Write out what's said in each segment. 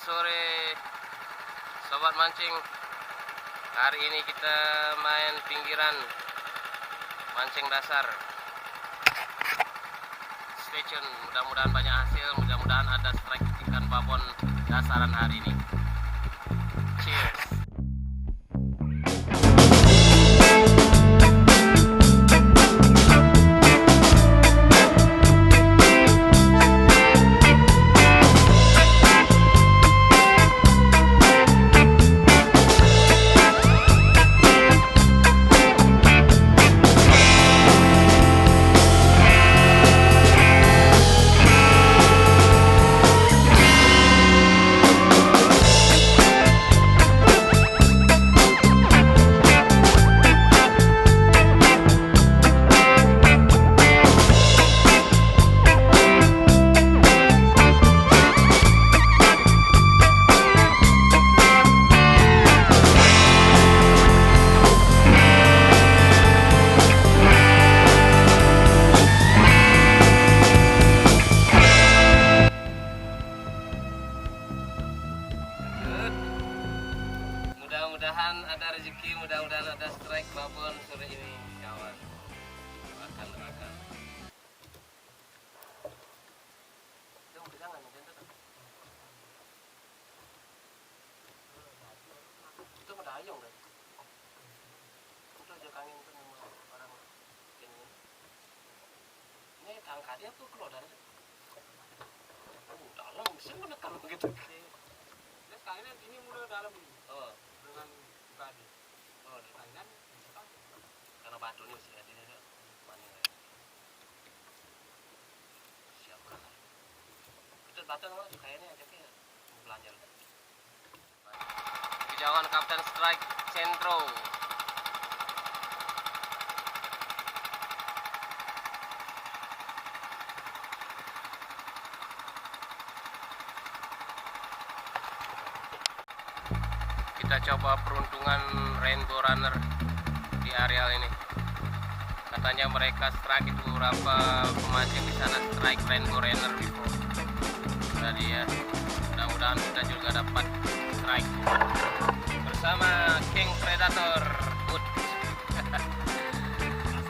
sore sobat mancing. Hari ini kita main pinggiran, mancing dasar. Stay tune, mudah-mudahan banyak hasil, mudah-mudahan ada strike ikan babon dasaran hari ini. Cheers. Mudah-mudahan ada rezeki, mudah-mudahan ada strike babon sore ini, kawan. Akan. Itu medayung deh. Itu aja kangin itu orang ini. Ini tangkatnya tuh keluar dari dalam, bisa menekan begitu. Terus kayaknya ini mulai dalam ini. Oh, Dengan badi. oh, Kayaknya karena batu nih masih ada ini. Mana ya? Siapkan. Itu batu nama kayaknya ajaknya belanja. Kejauhan Kapten Strike Centro. Kita coba peruntungan Rainbow Runner di areal ini. Katanya mereka strike itu beberapa pemancing di sana strike Rainbow Runner before. Jadi ya, mudah-mudahan kita juga dapat strike bersama King Predator Good.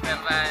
Standby.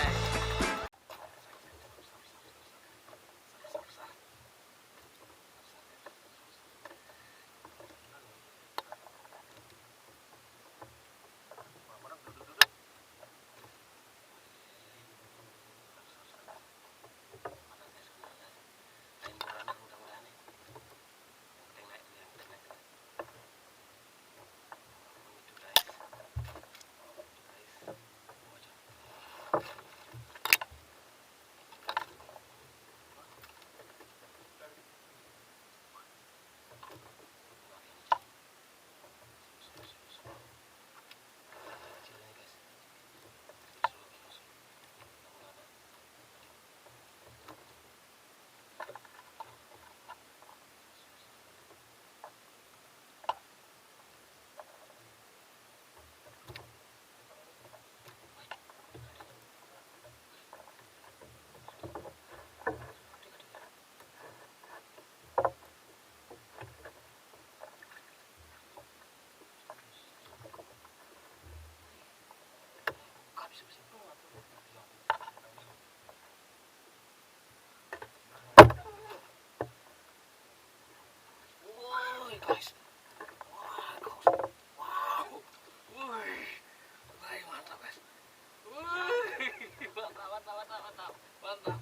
Guys, wow, mantap guys, mantap.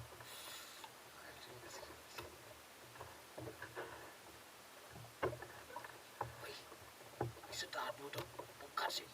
Sedap tuh, bukan sih.